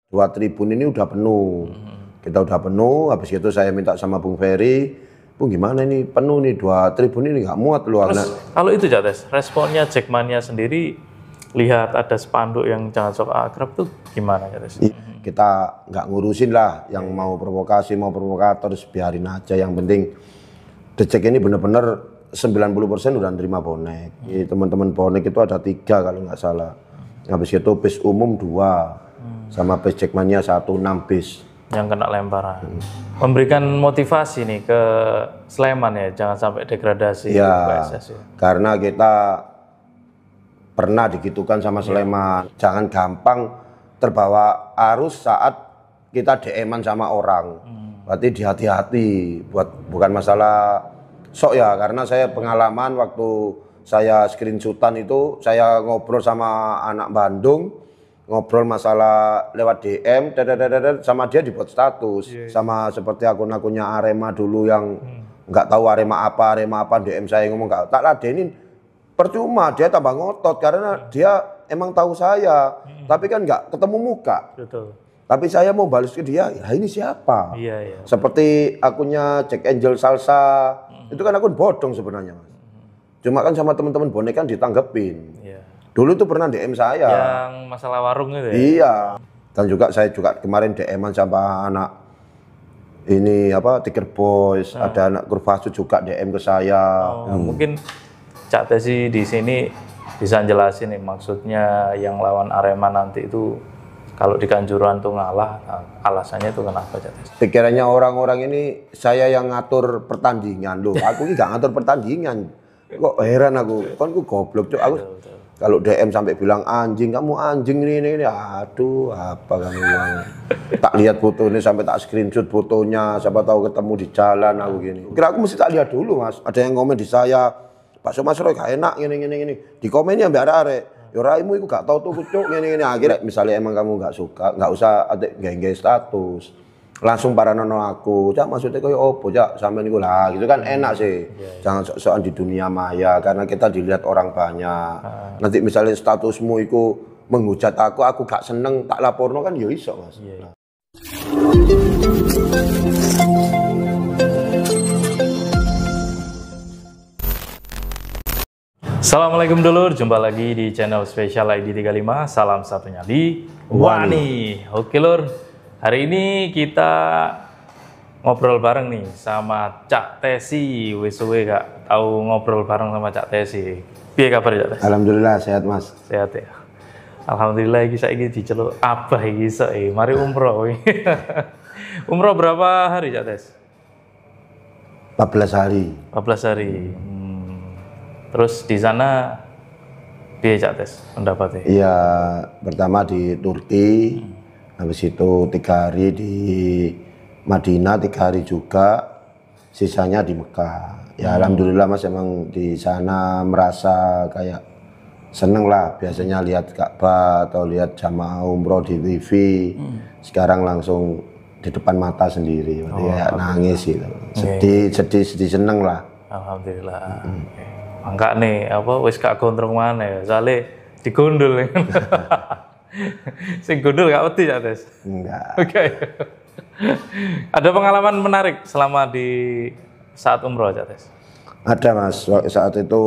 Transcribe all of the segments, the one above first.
2 tribun ini udah penuh. Kita udah penuh, habis itu saya minta sama Bung Ferry, Bung gimana ini penuh nih 2 tribun ini nggak muat loh. Terus kalau itu Jates, responnya Jackmania sendiri lihat ada spanduk yang jangan sok akrab tuh gimana Jates? Kita nggak ngurusin lah yang mau provokasi, mau provokator, biarin aja. Yang penting The Jack ini bener-bener 90% udah nerima bonek. Teman-teman bonek itu ada 3 kalau nggak salah. Habis itu bis umum 2, sama bis Jackmania 1, 6 bis. Yang kena lemparan. Memberikan motivasi nih ke Sleman ya, jangan sampai degradasi PSS ya. Karena kita pernah digitukan sama Sleman. Jangan gampang terbawa arus saat kita DM-an sama orang. Berarti hati-hati, bukan masalah sok ya, karena saya pengalaman waktu saya screenshotan itu, saya ngobrol sama anak Bandung, ngobrol masalah lewat DM, sama dia dibuat status, sama seperti akun-akunnya Arema dulu yang nggak tahu Arema apa DM saya ngomong nggak tak ladenin, percuma dia tambah ngotot karena dia emang tahu saya, tapi kan nggak ketemu muka. Betul. Tapi saya mau balas ke dia, ya ini siapa? Iya. Seperti akunnya Jack Angel Salsa, itu kan akun bodong sebenarnya, Mas. Cuma kan sama teman-teman bonek kan ditanggepin. Iya. Dulu tuh pernah DM saya. Yang masalah warung itu ya? Iya. Dan juga saya juga kemarin DM-an sama anak ini Tiger Boys, ada anak Kurvasu juga DM ke saya. Mungkin Cak Tesi di sini bisa jelasin nih maksudnya yang lawan Arema nanti itu kalau di Kanjuruhan tuh ngalah, alasannya itu kenapa Cak Tesi? Pikirannya orang-orang ini saya yang ngatur pertandingan loh. Aku ini gak ngatur pertandingan. Kok heran aku, kan aku goblok cok. Aku kalau DM sampai bilang anjing, kamu anjing ini, aduh apa kamu bilang. Tak lihat foto ini sampai tak screenshot fotonya, siapa tahu ketemu di jalan aku gini. Kira aku mesti tak lihat dulu Mas. Ada yang komen di saya, Pak Mas Roy gak enak gini. Di komennya sampai arek-arek, ya raimu itu gak tahu tuh kucuk gini. Akhirnya misalnya emang kamu gak suka, gak usah ada geng-geng status. Langsung paranono aku, Cak maksudnya kayak opo Cak sampean niku lah gitu kan enak sih. Jangan sok-sokan di dunia maya karena kita dilihat orang banyak. Nanti misalnya statusmu itu menghujat aku gak seneng tak laporno kan ya iso Mas. Assalamualaikum dulur, jumpa lagi di channel spesial ID35. Salam satunya di Wani. Oke lur. Hari ini kita ngobrol bareng nih sama Cak Tesi. Wis suwe gak tahu ngobrol bareng sama Cak Tesi. Piye kabar Cak Tesi? Alhamdulillah sehat Mas. Sehat ya. Alhamdulillah iki saiki diceluk abah iki iso mari umroh. Umroh berapa hari Cak Tes? 14 hari. 14 hari. Terus di sana piye Cak Tes pendapatnya? Iya, pertama di Turki. Habis itu 3 hari di Madinah, 3 hari juga, sisanya di Mekah. Ya alhamdulillah Mas, emang di sana merasa kayak seneng lah. Biasanya lihat Ka'bah atau lihat jamaah umroh di TV, sekarang langsung di depan mata sendiri. Kayak nangis gitu. Sedih seneng lah. Alhamdulillah. Mangka nih wis gak gondrong mana ya, soalnya digondol. Sing gondol gak wedi ya, Tes? Enggak. Oke. Ada pengalaman menarik selama di saat umroh, Tes? Ada Mas, saat itu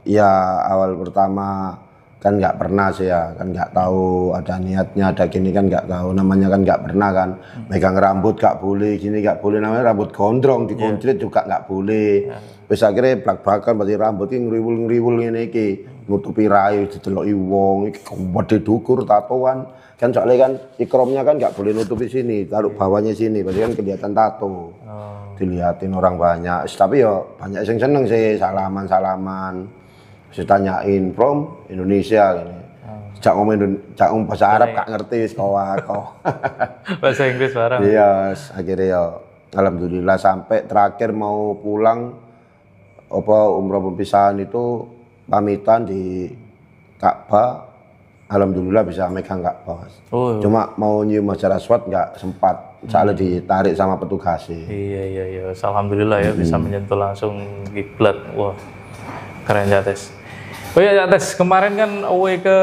ya awal pertama kan nggak pernah sih ya, kan nggak tahu ada niatnya, ada gini kan nggak tahu, namanya kan nggak pernah kan, megang rambut nggak boleh, gini nggak boleh, namanya rambut gondrong, dikoncret juga nggak boleh. Terus akhirnya belak-belakan berarti rambut ini ngriwul ini ki, nutupi rai, dideloki wong, iki gede dukur tatoan, kan soalnya kan ikromnya kan nggak boleh nutupi sini, taruh bawahnya sini, berarti kan kelihatan tato, dilihatin orang banyak, tapi ya banyak yang seneng sih, salaman. Saya tanyain from Indonesia gini. Cak ngomong bahasa Arab gak ngerti sekolah kok. Bahasa Inggris bareng. Iya, akhirnya ya alhamdulillah sampai terakhir mau pulang umroh pempisahan itu pamitan di Ka'bah. Alhamdulillah bisa megang Ka'bah. Cuma mau nyium Hajar Aswad nggak sempat. Soalnya ditarik sama petugas sih. Iya. Alhamdulillah ya bisa menyentuh langsung kiblat. Wah. Keren ya, Tes. Oh iya, Cak Tes, kemarin kan away ke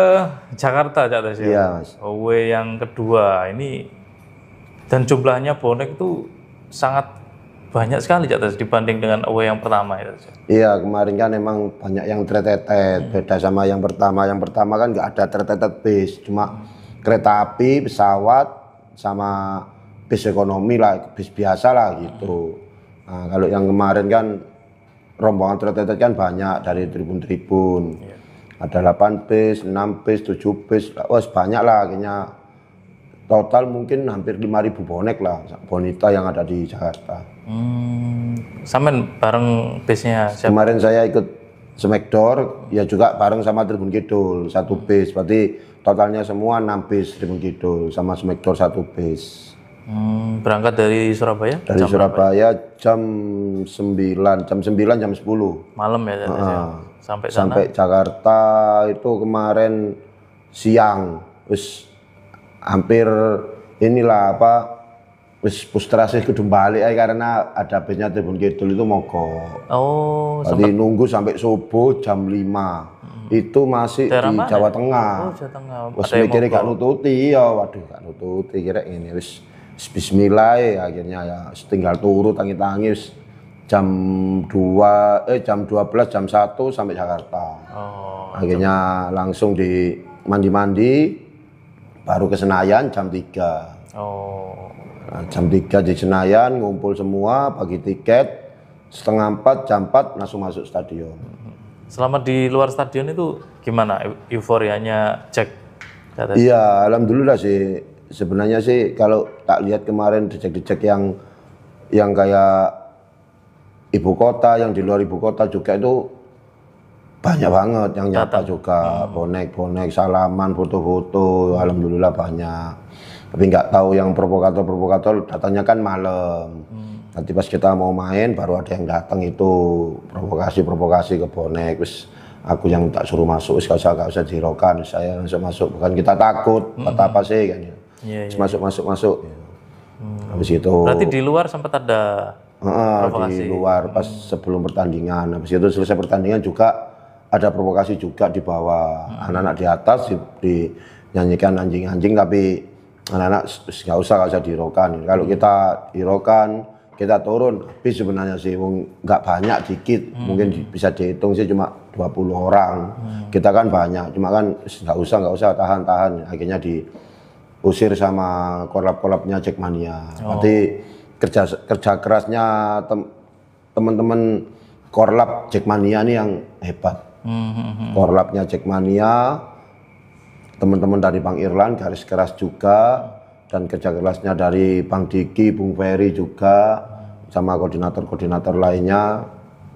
Jakarta, Cak Tes ya. Iya, Mas. Away yang kedua ini dan jumlahnya bonek itu sangat banyak sekali, Cak Tes, dibanding dengan away yang pertama ya. Iya, kemarin kan emang banyak yang tretetet, beda sama yang pertama. Yang pertama kan nggak ada tretetet bis, cuma kereta api, pesawat, sama bis ekonomi lah, bis biasa lah gitu. Nah, kalau yang kemarin kan rombongan tretetet kan banyak dari tribun-tribun. Ada 8 bis, 6 bis, 7 bis, wah banyak lah akhirnya. Total mungkin hampir 5.000 bonek lah, bonita yang ada di Jakarta. Sampean bareng bisnya siapa? Kemarin saya ikut Smackdoor, ya juga bareng sama Tribun Kidul, 1 bis. Berarti totalnya semua 6 bis Tribun Kidul, sama Smackdoor 1 bis. Berangkat dari Surabaya? Dari Surabaya jam 9, jam 10. Malam ya, Cak Tes, ya? Sampai sana? Sampai Jakarta itu kemarin siang. Wis hampir inilah wis frustrasi kudu balik karena ada bisnya Tribun Kidul itu mogok. Oh, Jadi nunggu sampai subuh jam 5. Itu masih daerah di mana? Jawa Tengah. Oh, Jawa Tengah. Wis Ada yang mikirnya gak mogok. nututi ya, waduh gak nututi kira ini wis bismillah ya, akhirnya ya tinggal turu tangi-tangi wis jam 12 jam 1 sampai Jakarta. Oh, Akhirnya langsung di mandi-mandi baru ke Senayan jam 3. oh. Nah, jam 3 di Senayan ngumpul semua, bagi tiket, setengah 4, jam 4 langsung masuk stadion. Selama di luar stadion itu gimana euforianya Jack? Cak Tes? Iya, alhamdulillah sih. Sebenarnya sih kalau tak lihat kemarin dicek-dicek yang kayak ibu kota, yang di luar ibu kota juga itu banyak banget yang nyata juga, bonek-bonek, salaman, foto-foto, alhamdulillah banyak. Tapi nggak tahu yang provokator datangnya kan malam. Nanti pas kita mau main baru ada yang datang itu provokasi ke bonek. Terus aku yang tak suruh masuk, gak usah dirokan, saya langsung masuk. Bukan kita takut, kata apa sih kan ya. Iya, Masuk. Habis itu. Berarti di luar sempat ada Di luar pas sebelum pertandingan. Habis itu selesai pertandingan juga ada provokasi juga di bawah. Anak-anak di atas dinyanyikan anjing-anjing, tapi anak-anak nggak usah dirokan. Kalau kita dirokan, kita turun habis sebenarnya sih, nggak banyak, dikit. Mungkin bisa dihitung sih cuma 20 orang. Kita kan banyak, cuma kan nggak usah tahan. Akhirnya diusir sama korlap-korlapnya Jackmania. Berarti kerja kerasnya teman-teman korlap Jackmania ini yang hebat. Korlapnya Jackmania, teman-teman dari Bang Irlan garis keras juga, dan kerja kerasnya dari Bang Diki, Bung Ferry juga, sama koordinator-koordinator lainnya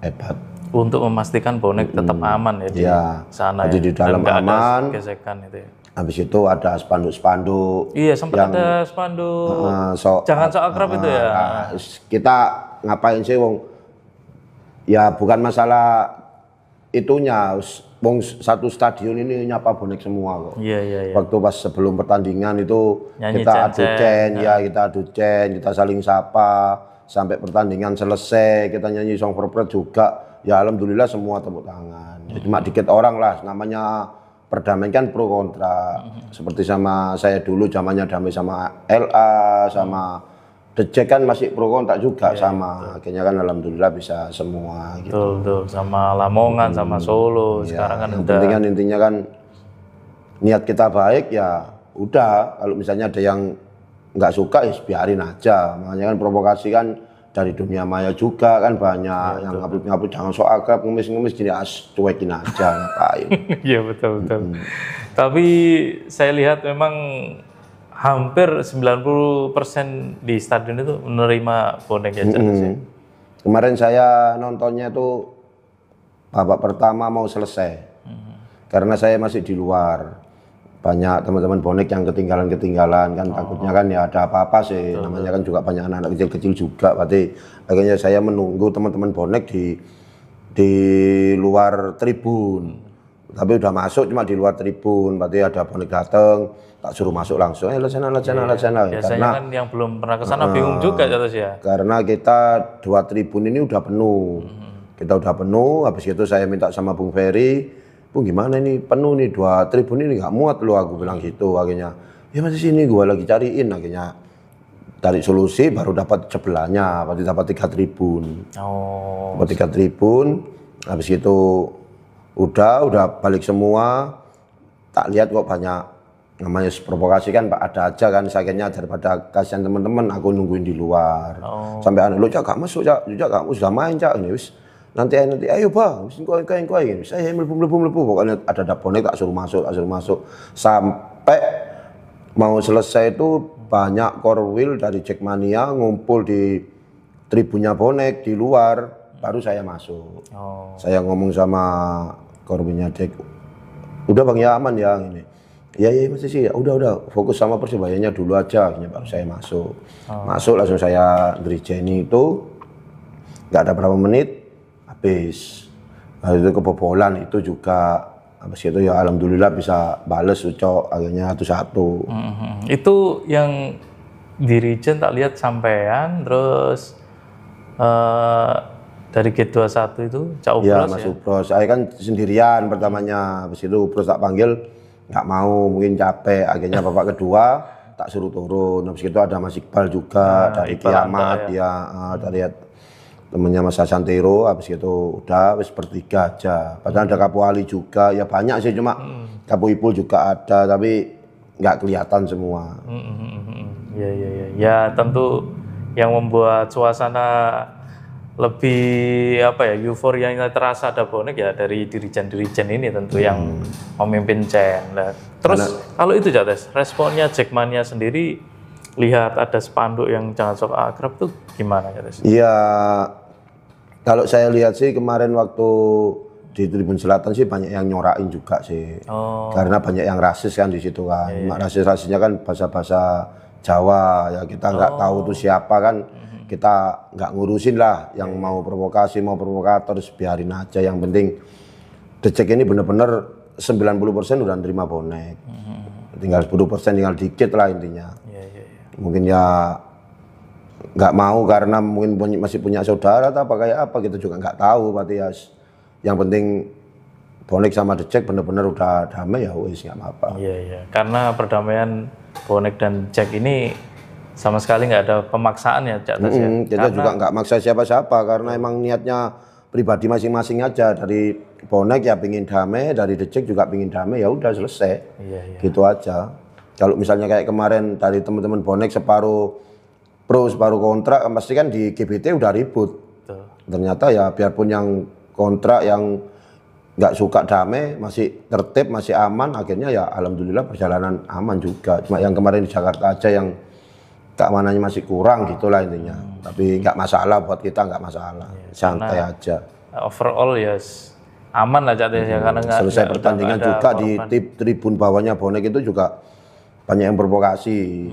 hebat. Untuk memastikan bonek tetap aman ya di sana Jadi ya. di dalam Dan nggak aman. ada gesekan itu ya. Habis itu ada spanduk-spanduk. Iya, sempat ada spanduk. Jangan sok akrab itu ya. Kita ngapain sih wong? Ya bukan masalah itunya, wong satu stadion ini nyapa bonek semua kok. Iya. Waktu pas sebelum pertandingan itu Nyanyi kita cen-cen. adu cen, kita saling sapa sampai pertandingan selesai, kita nyanyi song forpret juga. Ya alhamdulillah semua tepuk tangan. Ya, cuma dikit orang lah, namanya perdamaian kan pro kontra. Seperti sama saya dulu zamannya damai sama LA, sama The Jack kan masih pro kontra juga sama. Akhirnya kan alhamdulillah bisa semua gitu. Betul. Sama Lamongan, sama Solo. Sekarang kan Yang udah. penting kan intinya kan niat kita baik ya udah. Kalau misalnya ada yang nggak suka ya biarin aja. Makanya kan provokasi kan dari dunia maya juga kan banyak yang ngaput-ngaput, jangan sok akrab, ngemis-ngemis gini, cuekin aja, ngapain. Iya betul. Tapi saya lihat memang hampir 90% di stadion itu menerima bonek ya. Kemarin saya nontonnya tuh babak pertama mau selesai, karena saya masih di luar. Banyak teman-teman bonek yang ketinggalan kan, takutnya kan ya ada apa-apa sih. Namanya kan juga banyak anak-anak kecil-kecil juga. Berarti akhirnya saya menunggu teman-teman bonek di luar tribun. Tapi udah masuk cuma di luar tribun. Berarti ada bonek datang, tak suruh masuk langsung. Sana. Biasanya Karena kan yang belum pernah ke sana bingung juga ya. karena kita 2 tribun ini udah penuh. Kita udah penuh, habis itu saya minta sama Bung Ferry, Bu gimana ini penuh nih 2 tribun ini nggak muat loh, aku bilang gitu. Akhirnya ya masih sini gue lagi cariin, akhirnya cari solusi baru dapat sebelahnya, dapat 3 tribun. Dapat 3 tribun, habis itu udah balik semua. Tak lihat kok banyak namanya provokasi kan ada aja kan, sakitnya daripada kasihan teman-teman aku nungguin di luar. Sampai anak lu Cak gak masuk Cak, kamu sudah main Cak ini wis. Nanti ayo Bang, wis kau ini. Saya melebu pokoknya ada bonek tak suruh masuk. Sampai mau selesai itu banyak korwil dari Jackmania ngumpul di tribunnya bonek di luar, baru saya masuk. Saya ngomong sama korwilnya Jack, udah Bang ya aman ya ini. Ya masih sih, udah fokus sama Persibayanya dulu aja, akhirnya baru saya masuk. Masuk langsung saya Drijeni itu, nggak ada berapa menit, habis. Lalu itu kebobolan itu juga, habis itu ya alhamdulillah bisa bales Ucok, akhirnya 1-1. Itu yang Dirijen tak lihat sampean, terus dari G21 itu Cak Ubros ya? Mas Ubros, saya kan sendirian pertamanya, habis itu Ubros tak panggil, nggak mau, mungkin capek, akhirnya babak kedua tak suruh turun. Habis itu ada Mas Iqbal juga dari Kiamat ya, dari temennya Mas Santero. Habis itu udah wis bertiga aja, padahal ada Kapu Ali juga, ya banyak sih, cuma Kapu Ipul juga ada tapi nggak kelihatan semua. Ya tentu yang membuat suasana lebih euforianya terasa ada bonek ya dari dirijen-dirijen ini tentu yang memimpin Chen. Nah, terus kalau itu Jates, responnya Jackmania sendiri lihat ada spanduk yang jangan sok akrab tuh gimana Jates? Iya, kalau saya lihat sih kemarin waktu di Tribun Selatan sih banyak yang nyorain juga sih, karena banyak yang rasis kan di situ kan. Rasis-rasisnya kan bahasa-bahasa Jawa ya, kita nggak tahu tuh siapa kan. Kita nggak ngurusin lah, yang mau provokasi, mau provokator, biarin aja. Yang penting Decek ini bener-bener 90% udah nerima bonek. Tinggal 10%, tinggal dikit lah intinya. Mungkin ya nggak mau karena mungkin masih punya saudara atau apa kayak apa, kita juga nggak tahu. Berarti ya yang penting bonek sama Decek bener-bener udah damai ya wis nggak apa-apa. Iya, karena perdamaian bonek dan Jack ini sama sekali nggak ada pemaksaan ya Cak Tas ya. Kita juga nggak maksa siapa-siapa karena emang niatnya pribadi masing-masing aja. Dari bonek ya pingin damai, dari Decek juga pingin damai, ya udah selesai. Gitu aja. Kalau misalnya kayak kemarin dari teman-teman bonek separuh pro separuh kontrak, pasti kan di GBT udah ribut. Ternyata ya biarpun yang kontrak yang nggak suka damai masih tertib, masih aman, akhirnya ya alhamdulillah perjalanan aman juga. Cuma yang kemarin di Jakarta aja yang keamanannya masih kurang gitulah intinya. Tapi nggak masalah buat kita, nggak masalah, santai aja. Overall ya aman lah Cak Tas ya, karena selesai pertandingan juga di tribun bawahnya bonek itu juga banyak yang provokasi,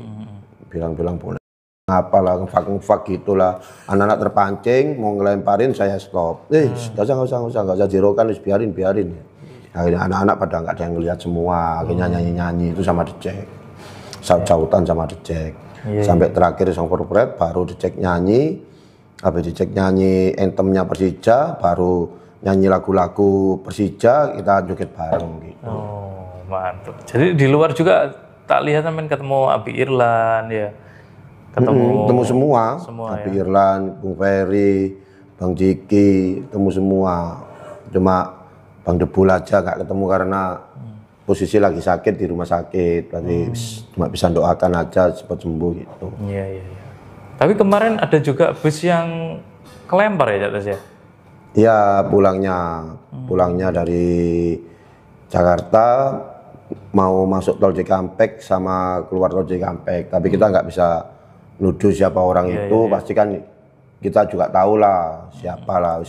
bilang-bilang bonek apalah, ngefak gitulah. Anak-anak terpancing mau ngelemparin, saya stop. Nggak usah jerokan, biarin. Akhirnya anak-anak pada nggak ada yang ngelihat semua, akhirnya nyanyi-nyanyi itu sama Decek, saut-sautan sama Decek. Sampai terakhir Song Corporate baru Decek nyanyi, habis Decek nyanyi anthemnya Persija, baru nyanyi lagu-lagu Persija, kita joget bareng gitu. Mantap. Jadi di luar juga tak lihat sampean ketemu Abi Irlan ya. Ketemu semua Abi Irlan, Bung Ferry, Bang Jiki, ketemu semua. Cuma Bang Debul aja nggak ketemu karena posisi lagi sakit di rumah sakit, berarti cuma bisa doakan aja cepat sembuh gitu. Iya. Tapi kemarin ada juga bus yang kelempar ya Cak Tas ya? Iya, pulangnya dari Jakarta mau masuk tol Cikampek sama keluar tol Cikampek, tapi kita nggak bisa nuduh siapa orang itu, pasti kan kita juga tahu lah siapa lah.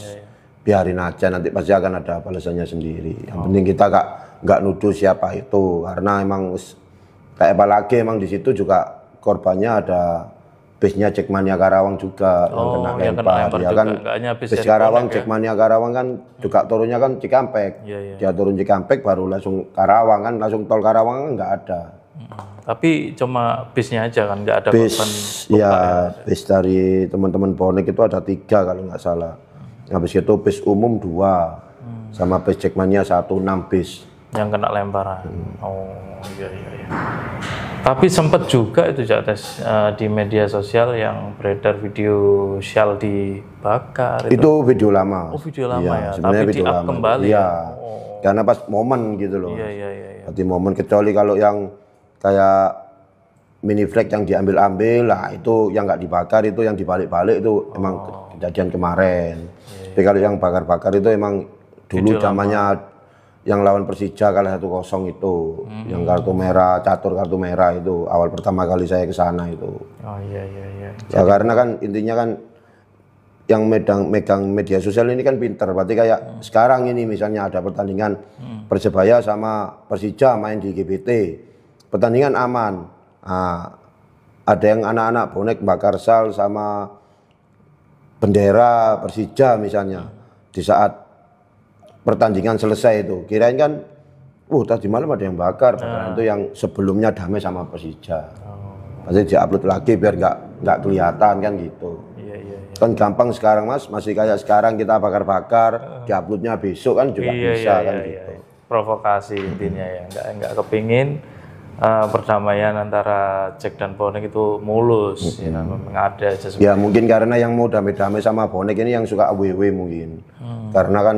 Biarin aja, nanti pasti akan ada balasannya sendiri. Yang penting kita nggak nuduh siapa itu, karena emang kayak apa lagi, emang di situ juga korbannya ada bisnya Jackmania Karawang juga yang kena lempar. Ya kan bis Karawang, Jackmania Karawang kan juga turunnya kan Cikampek. Dia turun Cikampek baru langsung Karawang, kan langsung tol Karawang kan nggak ada. Tapi cuma bisnya aja kan, nggak ada bis. Bis dari teman-teman bonek itu ada 3 kalau nggak salah. Habis itu bis umum 2. sama base Jackmania 16 base. Yang kena lemparan. Oh iya. Tapi sempat juga itu Cak Tes di media sosial yang beredar video Shell dibakar. Itu video lama. Oh video lama ya, sebenarnya tapi video di-up lama. kembali. Iya. Ya? Karena pas momen gitu loh. Iya. Berarti momen, kecuali kalau yang kayak mini flag yang diambil-ambil lah, itu yang nggak dibakar, itu yang dibalik-balik itu emang kejadian kemarin. Tapi kalau yang bakar-bakar itu emang dulu zamannya yang lawan Persija kalah 1-0 itu, yang kartu merah, catur kartu merah itu awal pertama kali saya ke sana itu. Oh iya. Ya, karena kan intinya kan yang megang media sosial ini kan pinter, berarti kayak sekarang ini misalnya ada pertandingan Persebaya sama Persija main di GBT, pertandingan aman. Nah, ada yang anak-anak bonek bakar sal sama bendera Persija misalnya di saat pertandingan selesai itu, kirain kan, tadi malam ada yang bakar, itu yang sebelumnya damai sama Persija. Pasti diupload lagi biar nggak kelihatan kan gitu. Iya. Kan gampang sekarang Mas, masih kayak sekarang kita bakar-bakar, diuploadnya besok kan juga bisa kan gitu. Provokasi intinya ya, nggak kepingin perdamaian antara Jack dan Bonek itu mulus, ya, memang ada aja. Ya mungkin karena yang mau damai-damai sama Bonek ini yang suka AWW mungkin, karena kan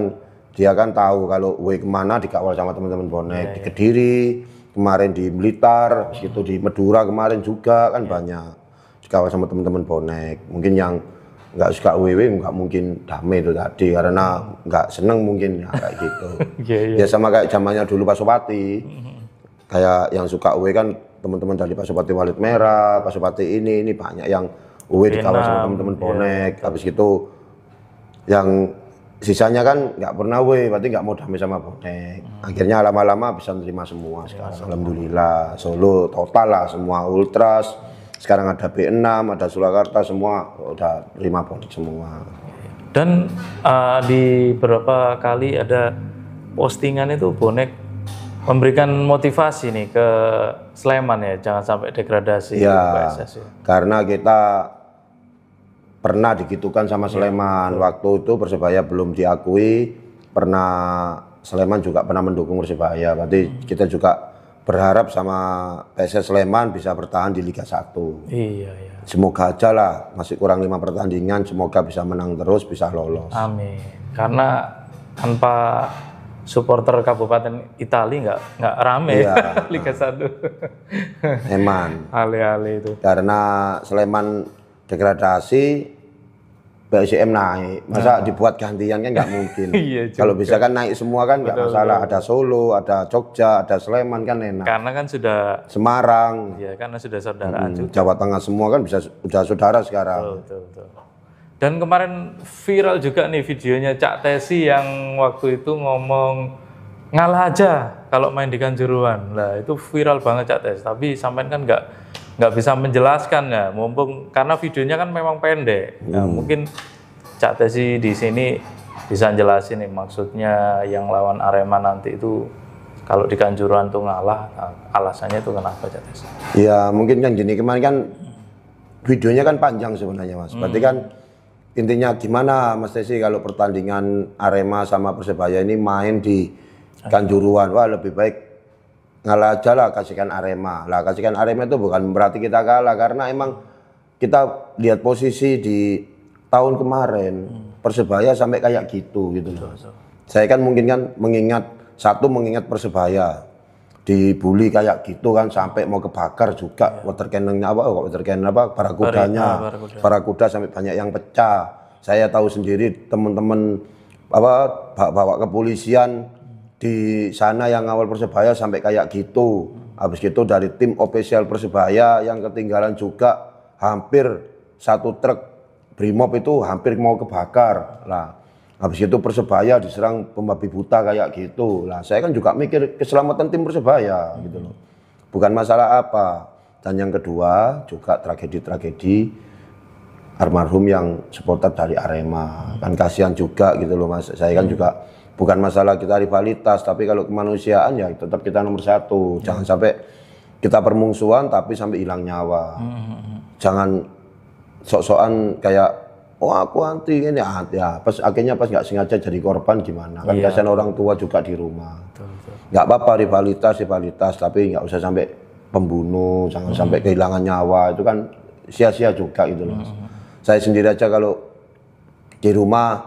dia kan tahu kalau kemana dikawal sama teman-teman bonek, di Kediri, kemarin di Blitar, situ di Madura kemarin juga kan banyak dikawal sama teman-teman bonek. Mungkin yang nggak suka nggak mungkin damai itu tadi, karena nggak seneng mungkin ya, kayak gitu. Ya sama kayak zamannya dulu Pasopati, kayak yang suka kan teman-teman dari Pasopati Walit Merah, Pasopati ini banyak yang dikawal sama teman-teman bonek. Habis itu yang sisanya kan nggak pernah berarti nggak mau damai sama bonek. Akhirnya lama-lama bisa nerima semua sekarang. Alhamdulillah, Solo total lah semua Ultras. Sekarang ada B6, ada Surakarta, semua udah terima bonek semua. Dan di beberapa kali ada postingan itu bonek memberikan motivasi nih ke Sleman ya, jangan sampai degradasi PSS ya. Karena kita pernah digitukan sama Sleman. Waktu itu Persebaya belum diakui, Sleman juga pernah mendukung Persebaya. Berarti kita juga berharap sama PSS Sleman bisa bertahan di Liga 1. Iya. Semoga aja lah, masih kurang 5 pertandingan, semoga bisa menang terus, bisa lolos. Amin. Karena tanpa supporter Kabupaten Itali nggak rame Liga 1. Eman. Ale-ale itu. Karena Sleman degradasi, PSM naik, masa dibuat gantian kan nggak mungkin. Kalau bisa kan naik semua kan nggak masalah. Ada Solo, ada Jogja, ada Sleman kan enak. Karena kan sudah Semarang, ya karena sudah saudaraan juga. Jawa Tengah semua kan udah saudara sekarang. Betul. Dan kemarin viral juga nih videonya Cak Tesi yang waktu itu ngomong ngalah aja kalau main di Kanjuruhan. Lah itu viral banget Cak Tesi. Tapi sampean kan nggak bisa menjelaskan ya, mumpung karena videonya kan memang pendek. Nah, mungkin Cak Tesi di sini bisa jelasin nih maksudnya yang lawan Arema nanti itu kalau di Kanjuruhan tuh ngalah, alasannya itu kenapa Cak Tesi? Ya mungkin kan gini, kemarin kan videonya kan panjang sebenarnya Mas. Berarti kan intinya gimana Mas Tesi kalau pertandingan Arema sama Persebaya ini main di Kanjuruhan, wah lebih baik ngalah aja lah, kasihkan Arema. Lah kasihkan Arema itu bukan berarti kita kalah, karena emang kita lihat posisi di tahun kemarin Persebaya sampai kayak gitu loh. Saya kan mungkin kan mengingat Persebaya dibully kayak gitu kan sampai mau kebakar juga water cannonnya Barakuda sampai banyak yang pecah. Saya tahu sendiri teman-teman bawa kepolisian di sana yang awal Persebaya sampai kayak gitu. Habis itu dari tim official Persebaya yang ketinggalan juga hampir 1 truk Brimob itu hampir mau kebakar. Lah, habis itu Persebaya diserang pembabi buta kayak gitu. Lah, saya kan juga mikir keselamatan tim Persebaya gitu loh. Bukan masalah apa. Dan yang kedua juga tragedi-tragedi almarhum yang supporter dari Arema. Kan kasihan juga gitu loh Mas. Saya kan juga bukan masalah kita rivalitas, tapi kalau kemanusiaan ya tetap kita nomor 1. Jangan sampai kita permusuhan tapi sampai hilang nyawa. Jangan sok-sokan kayak oh aku anti ini ya. Pas akhirnya pas nggak sengaja jadi korban gimana? Kan kasihan orang tua juga di rumah. Nggak apa-apa rivalitas, tapi nggak usah sampai pembunuh, jangan sampai kehilangan nyawa. Itu kan sia-sia juga gitu loh. Saya sendiri aja kalau di rumah,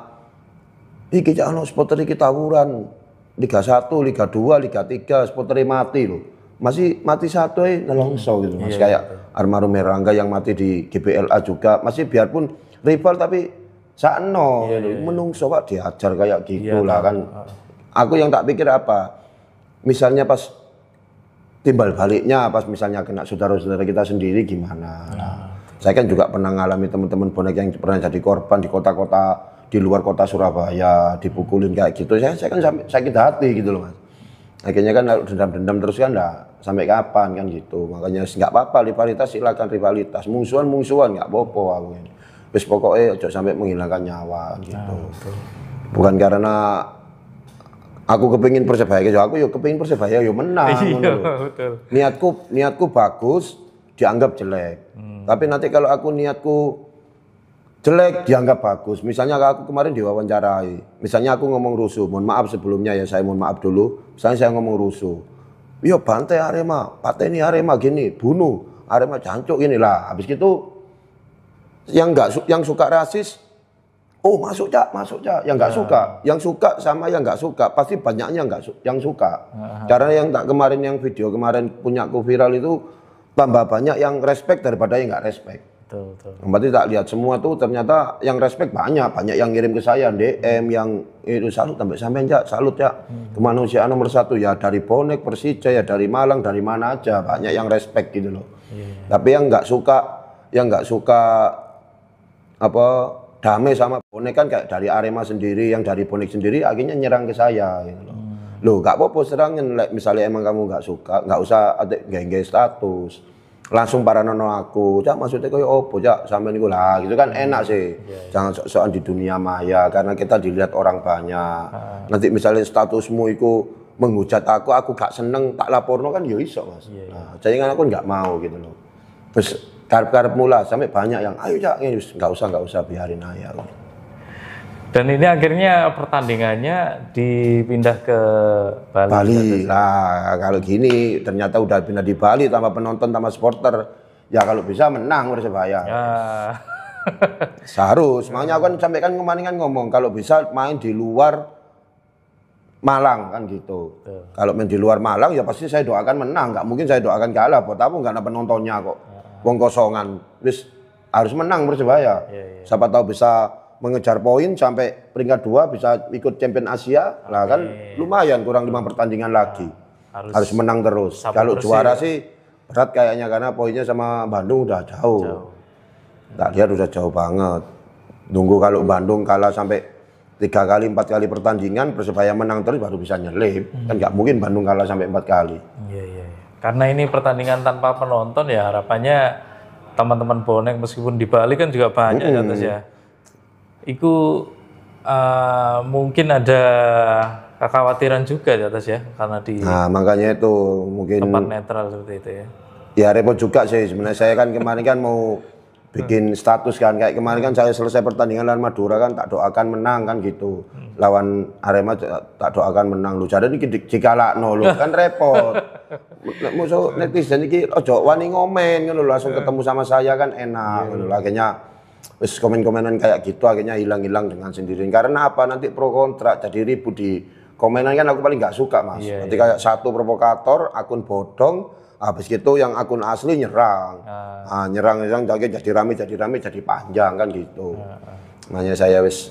iki jangan supporter iki tawuran, Liga 1, Liga 2, Liga 3, supporter mati loh. Masih mati satu nelongso gitu Mas. Kayak almarhum Merangga yang mati di GBLA juga, masih biarpun rival tapi sakno menungso Pak diajar kayak gitu lah kan. Aku yang tak pikir apa? Misalnya pas timbal baliknya, pas misalnya kena saudara-saudara kita sendiri gimana? Saya kan juga pernah ngalami teman-teman bonek yang pernah jadi korban di kota-kota di luar kota Surabaya, dipukulin kayak gitu. Saya kan sampai sakit hati gitu loh Mas. Akhirnya kan dendam-dendam terus kan sampai kapan kan gitu. Makanya nggak apa-apa rivalitas, silakan rivalitas. Mungsuhan nggak apa-apa aku ini. Wis pokoknya ojo sampai menghilangkan nyawa gitu. Bukan karena aku kepingin Persebaya, aku yo kepingin Persebaya yo menang. Betul. Niatku bagus, dianggap jelek. Tapi nanti kalau aku niatku jelek dianggap bagus. Misalnya aku kemarin diwawancarai. Misalnya aku ngomong rusuh. Mohon maaf sebelumnya ya, saya mohon maaf dulu. Misalnya saya ngomong rusuh. Yo bantai Arema, pateni Arema gini, bunuh Arema jancuk gini lah. Habis itu yang suka rasis, oh masuk Cak. Yang nggak suka, yang suka sama yang nggak suka pasti banyaknya yang suka. Karena yang kemarin yang video kemarin punyaku viral itu tambah banyak yang respect daripada yang nggak respect. Betul. Berarti tak lihat semua tuh ternyata yang respect banyak yang ngirim ke saya DM yang itu salut sampai Cak, salut Cak. Kemanusiaan nomor 1 ya dari bonek Persija ya dari Malang dari mana aja banyak yang respect gitu loh. Tapi yang nggak suka apa damai sama bonek kan kayak dari Arema sendiri, yang dari bonek sendiri akhirnya nyerang ke saya gitu loh. Loh gak apa-apa serangin, misalnya emang kamu gak suka, gak usah ada geng-geng status. Langsung paranono aku, Cak maksudnya kayak opo Cak sampean niku lah gitu kan enak sih. Jangan sok-sokan di dunia maya karena kita dilihat orang banyak. Nanti misalnya statusmu itu menghujat aku gak seneng tak laporno kan ya iso Mas. Nah, jadi kan aku gak mau gitu loh. Terus karep-karep mula sampai banyak yang ayo Cak nggak usah biarin aja. Dan ini akhirnya pertandingannya dipindah ke Bali lah. Kalau gini ternyata udah pindah di Bali tambah penonton tambah supporter. Ya kalau bisa menang Persebaya. Seharus. Makanya aku kan sampai kan kemarin kan ngomong kalau bisa main di luar Malang kan gitu. Kalau main di luar Malang ya pasti saya doakan menang. Nggak mungkin saya doakan kalah. Buat apa nggak ada penontonnya kok. Wong kosongan. Wis harus menang Persebaya. Siapa tahu bisa mengejar poin sampai peringkat 2 bisa ikut Champion Asia. Lah kan lumayan kurang 5 pertandingan lagi. Harus menang terus. Kalau juara sih berat kayaknya karena poinnya sama Bandung udah jauh. Tak lihat udah jauh banget. Nunggu kalau Bandung kalah sampai 3 kali 4 kali pertandingan Persebaya menang terus baru bisa nyelip. Kan nggak mungkin Bandung kalah sampai 4 kali. Karena ini pertandingan tanpa penonton ya harapannya teman-teman bonek meskipun di Bali kan juga banyak ya. Iku mungkin ada kekhawatiran juga di atas ya karena di makanya itu mungkin tempat netral seperti itu ya. Ya repot juga sih sebenarnya. Saya kan kemarin kan mau bikin status kan kayak kemarin kan saya selesai pertandingan lawan Madura kan tak doakan menang kan gitu. Lawan Arema tak doakan menang lu. Jadi ini dikalakno lho kan repot. Musuh netizen iki ojo wani ngomen ngono lho langsung ketemu sama saya kan enak ngono lho. Akhirnya wis komen-komenan kayak gitu akhirnya hilang-hilang dengan sendirinya. Karena apa nanti pro kontra jadi ribut di komenan kan aku paling nggak suka Mas. Nanti kayak satu provokator akun bodong habis gitu yang akun asli nyerang. Nyerang jadi rame jadi panjang kan gitu. Makanya saya wis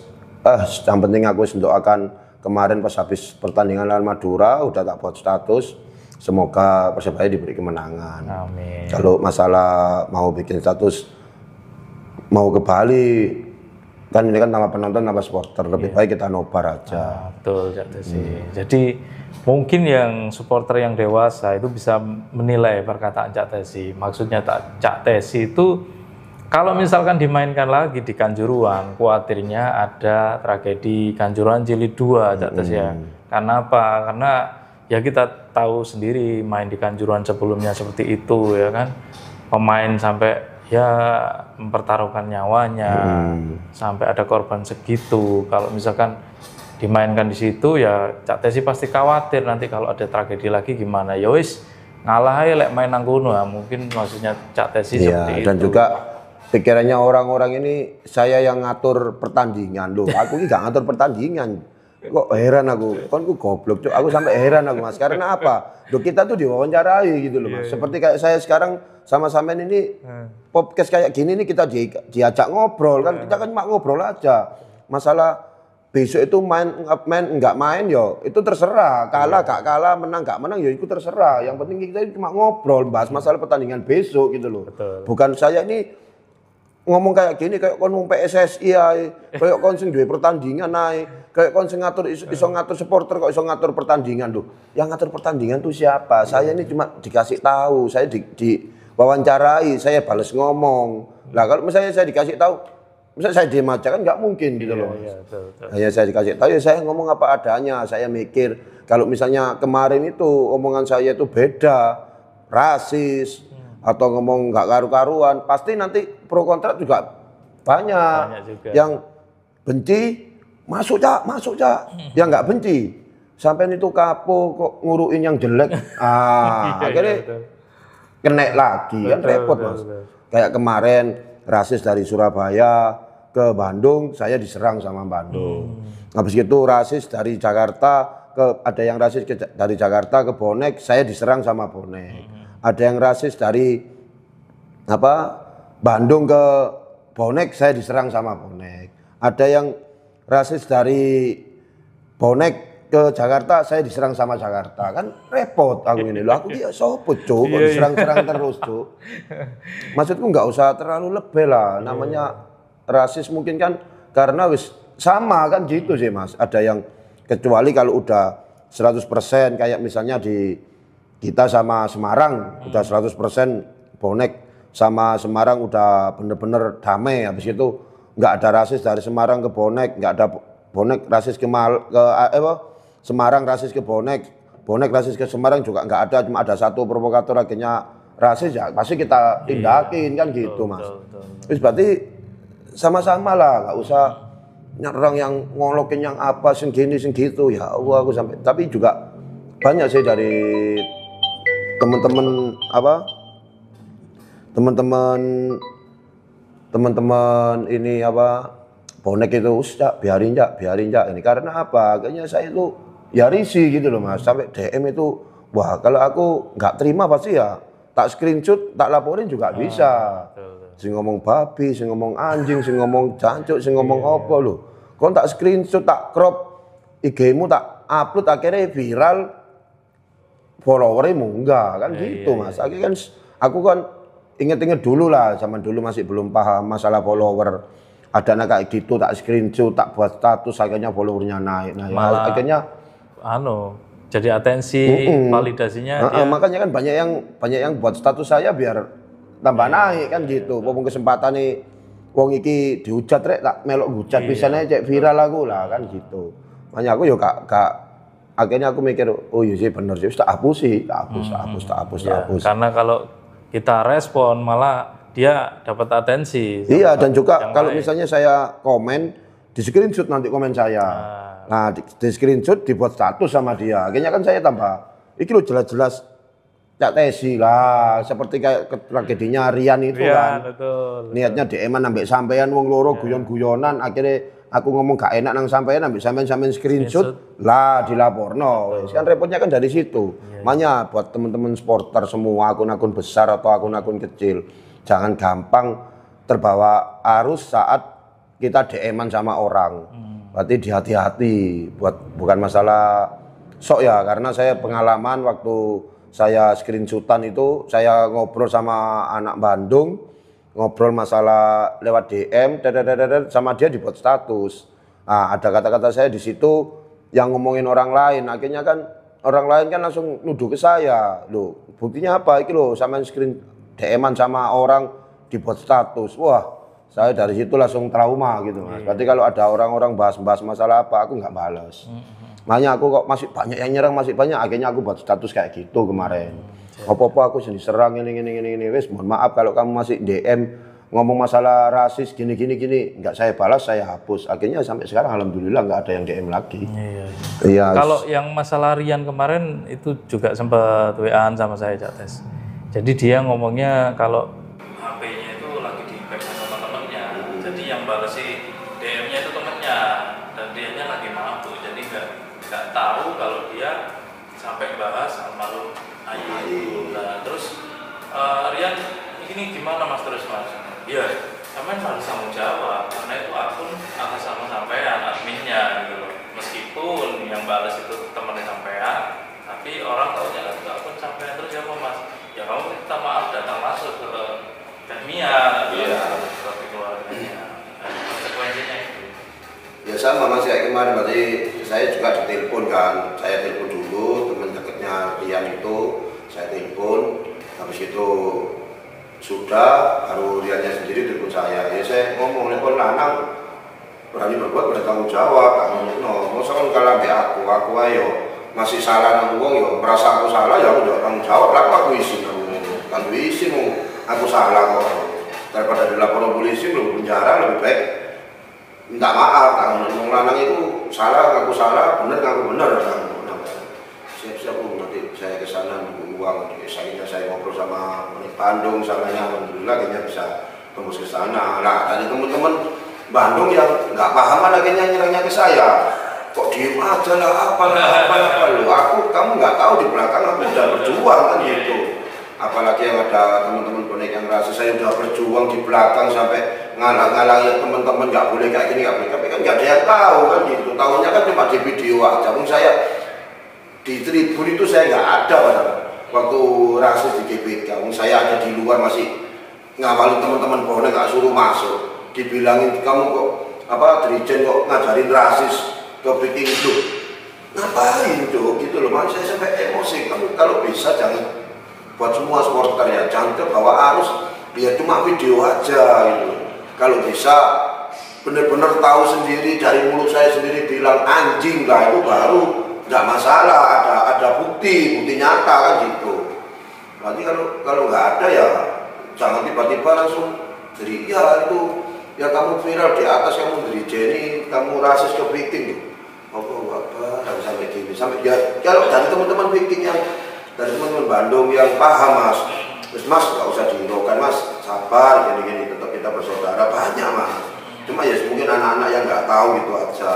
yang penting aku wis doakan kemarin pas habis pertandingan lawan Madura udah tak buat status semoga Persebaya diberi kemenangan. Amin. Kalau masalah mau bikin status mau ke Bali kan ini kan tambah penonton tambah supporter lebih baik kita nobar aja. Betul Jadi mungkin yang supporter yang dewasa itu bisa menilai perkataan Cak Tesi. Maksudnya Cak Tesi itu kalau misalkan dimainkan lagi di Kanjuruhan, khawatirnya ada tragedi Kanjuruhan Jilid 2 Cak Tesi ya. Karena apa? Karena ya kita tahu sendiri main di Kanjuruhan sebelumnya seperti itu ya kan. Pemain sampai ya mempertaruhkan nyawanya sampai ada korban segitu. Kalau misalkan dimainkan di situ ya Cak Tesi pasti khawatir nanti kalau ada tragedi lagi gimana. Ya wis ngalah aja lek main nang kono. Mungkin maksudnya Cak Tesi seperti dan itu. juga pikirannya orang-orang ini saya yang ngatur pertandingan loh. Aku ini gak ngatur pertandingan. Kok heran aku, kan aku goblok, aku sampai heran aku Mas. Karena apa? Loh kita tuh diwawancarai gitu loh Mas. Seperti kayak saya sekarang sama-sama ini podcast kayak gini nih kita diajak ngobrol kan, kita kan cuma ngobrol aja. Masalah besok itu main enggak main yo, itu terserah. Kalah gak kalah, menang gak menang ya itu terserah. Yang penting kita cuma ngobrol bahas masalah pertandingan besok gitu loh. Betul. Bukan saya ini ngomong kayak gini kayak kon wong PSSI ae, kayak kon sing duwe pertandingan ae, kayak kon sing ngatur iso ngatur supporter kok iso ngatur pertandingan loh. Yang ngatur pertandingan tuh siapa? Saya ini cuma dikasih tahu, saya di wawancarai, saya balas ngomong. Lah kalau misalnya saya dikasih tahu, misalnya saya diem aja kan nggak mungkin gitu loh. Hanya saya dikasih tahu ya saya ngomong apa adanya, saya mikir kalau misalnya kemarin itu omongan saya itu beda, rasis, atau ngomong nggak karu-karuan, pasti nanti pro kontra juga banyak juga. Yang benci masuk Cak, yang nggak benci sampai itu kapo kok nguruin yang jelek, akhirnya kena lagi kan repot Mas. Kayak kemarin rasis dari Surabaya ke Bandung, saya diserang sama Bandung. Habis itu rasis dari Jakarta ada yang rasis dari Jakarta ke Bonek, saya diserang sama Bonek. Ada yang rasis dari Bandung ke Bonek, saya diserang sama Bonek. Ada yang rasis dari Bonek ke Jakarta, saya diserang sama Jakarta. Kan repot aku ini. Loh, aku ya sopo Cuk, kok diserang-serang terus Cuk. Maksudku nggak usah terlalu lebih lah. Namanya rasis mungkin kan karena wis sama kan gitu sih Mas. Ada yang kecuali kalau udah 100% kayak misalnya di kita sama Semarang udah 100% Bonek sama Semarang udah bener-bener damai. Habis itu nggak ada rasis dari Semarang ke Bonek, nggak ada Bonek rasis ke Semarang rasis ke Bonek, Bonek rasis ke Semarang juga nggak ada, cuma ada satu provokator akhirnya rasis ya pasti kita tindakin kan gitu Mas. Terus berarti sama-sama lah, nggak usah nyerang yang ngolokin yang apa sing gini sing gitu ya Allah aku sampai. Tapi juga banyak sih dari teman-teman ini Bonek itu Cak biarin Cak ini karena apa? Kayaknya saya itu ya risih gitu loh Mas, sampai DM itu wah kalau aku nggak terima pasti ya tak screenshot tak laporin juga bisa. Sing ngomong babi, sing ngomong anjing, sing ngomong jancuk, sing ngomong apa lho. Kon tak screenshot tak crop IG-mu tak upload akhirnya viral, followernya munggah kan gitu Mas. Akhirnya kan aku kan inget-inget dulu lah, zaman dulu masih belum paham masalah follower. Ada anak kayak gitu tak screenshot, tak buat status akhirnya followernya naik. Nah, malah akhirnya jadi atensi validasinya dia. Makanya kan banyak yang buat status saya biar tambah naik kan gitu. Wong kesempatan nih wong iki dihujat rek tak melok hujat pisane cek viral aku lah kan gitu. Makanya aku yo gak akhirnya aku mikir oh iya sih bener sih tak hapus. Karena kalau kita respon malah dia dapat atensi. Iya dan juga kalau misalnya saya komen di screenshot nanti komen saya. Nah di screenshot dibuat status sama dia. Akhirnya kan saya tambah iki lo jelas-jelas Cak Tesi lah, seperti kayak tragedinya Rian itu kan. Betul. Niatnya DM-an ambek sampean wong loro guyon-guyonan, akhirnya aku ngomong gak enak nang sampean ambek sampean screenshot lah dilaporno. Wis kan repotnya kan dari situ. Makanya buat teman-teman supporter semua akun-akun besar atau akun-akun kecil, jangan gampang terbawa arus saat kita DM-an sama orang. Berarti hati-hati bukan masalah sok ya, karena saya pengalaman waktu saya screenshotan itu, saya ngobrol sama anak Bandung, ngobrol masalah lewat DM, sama dia dibuat status. Nah, ada kata-kata saya di situ yang ngomongin orang lain, akhirnya kan orang lain kan langsung nuduh ke saya. Loh, buktinya apa? Iki loh, sama screen DM-an sama orang dibuat status. Wah, saya dari situ langsung trauma gitu Mas. Berarti kalau ada orang-orang bahas masalah apa, aku nggak balas. Makanya aku kok masih banyak yang nyerang, masih banyak, akhirnya aku buat status kayak gitu kemarin. Apa-apa aku sendiri serang ini. Wes, mohon maaf kalau kamu masih DM ngomong masalah rasis gini. Enggak saya balas, saya hapus. Akhirnya sampai sekarang alhamdulillah nggak ada yang DM lagi. Iya. Kalau yang masalah Rian kemarin itu juga sempat WA-an sama saya, Cak Tes. Jadi dia ngomongnya kalau HP-nya itu lagi di-backup sama temennya. Jadi yang balas si DM-nya itu temennya dan dianya lagi mabuk. Jadi nggak tahu kalau dia sampai bahas almarhum Ayu. Nah, terus Rian, ini gimana Mas terus Mas? Iya, sampean harus tanggung jawab karena itu akun atas nama sampean, adminnya gitu loh. Meskipun yang balas itu temennya sampean, tapi orang tahunya itu akun sampean terus ya Mas. Ya kamu minta maaf datang masuk ke Fehmia, tapi keluarganya. Konsekuensinya itu. Ya sama Mas, kayak kemarin berarti saya juga ditelepon kan. Saya telepon dulu teman dekatnya Rian itu, saya telepon. Habis itu sudah baru Riannya sendiri telepon saya. Ya saya ngomong telepon lanang berani berbuat bertanggung jawab. No, masa kan kalau aku ayo masih salah nang wong yo merasa aku salah ya aku udah tanggung jawab lah aku isin kan isin aku salah kok. Daripada dilapor polisi belum penjara lebih baik minta maaf kan ngomong lanang itu salah ngaku salah bener ngaku bener kan. Siap-siap nanti saya ke sana nunggu uang. Akhirnya saya ngobrol sama Bandung sama yang alhamdulillah akhirnya bisa tembus ke sana. Nah tadi teman-teman Bandung yang nggak paham akhirnya nyerangnya ke saya. Kok diem aja lah apa lu? Kamu nggak tahu di belakang aku udah berjuang kan gitu. Apalagi yang ada teman-teman bonek yang rasa saya udah berjuang di belakang sampai ngalang-ngalangi teman-teman nggak boleh kayak gini nggak boleh. Tapi kan nggak ada yang tahu kan gitu. Tahunya kan cuma di video aja. Saya di tribun itu saya nggak ada waktu rasis di GBK. Saya ada di luar masih ngawalin teman-teman bonek nggak suruh masuk. Dibilangin kamu kok Dirijen kok ngajarin rasis ke breaking itu. Ngapain tuh gitu loh. Makanya saya sampai emosi. Kamu kalau bisa jangan buat semua supporter ya jangan bahwa harus biar cuma video aja gitu. Kalau bisa benar-benar tahu sendiri dari mulut saya sendiri bilang anjing lah itu baru nggak masalah, ada bukti nyata kan gitu. Berarti kalau nggak ada ya jangan tiba-tiba langsung jadi ya itu ya kamu viral di atas kamu dari Jenny kamu rasis ke Viking apa sampai gini sampai ya kalau dari teman-teman Viking yang dari teman-teman Bandung yang paham Mas nggak usah dihiraukan Mas sabar gini tetap kita bersaudara banyak Mas cuma ya mungkin anak-anak yang nggak tahu gitu aja.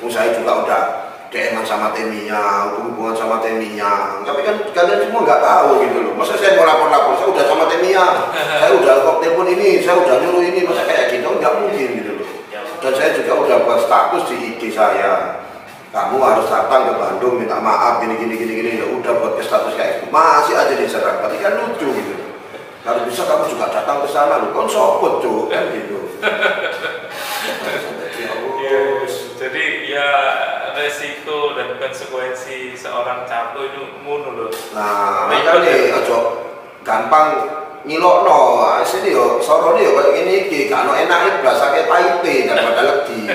Saya juga udah DM sama Teminya, hubungan sama Teminya. Tapi kan kalian semua nggak tahu gitu loh. Masa saya mau lapor, saya udah sama Teminya, saya udah kok telepon ini, saya udah nyuruh ini, masa kayak gitu nggak mungkin gitu loh. Dan saya juga udah buat status di IG saya. Kamu harus datang ke Bandung minta maaf gini. Ya udah buat ke status kayak gitu. Masih aja diserang, berarti kan lucu gitu. Kalau bisa kamu juga datang ke sana loh, kan sopot tuh kan gitu. Jadi ya resiko dan konsekuensi seorang capo itu ngono lho. Nah, makanya aja gampang nyilokno. Sini yo sorone yo kayak ngene iki, gak ono enake blasake pahite daripada legi.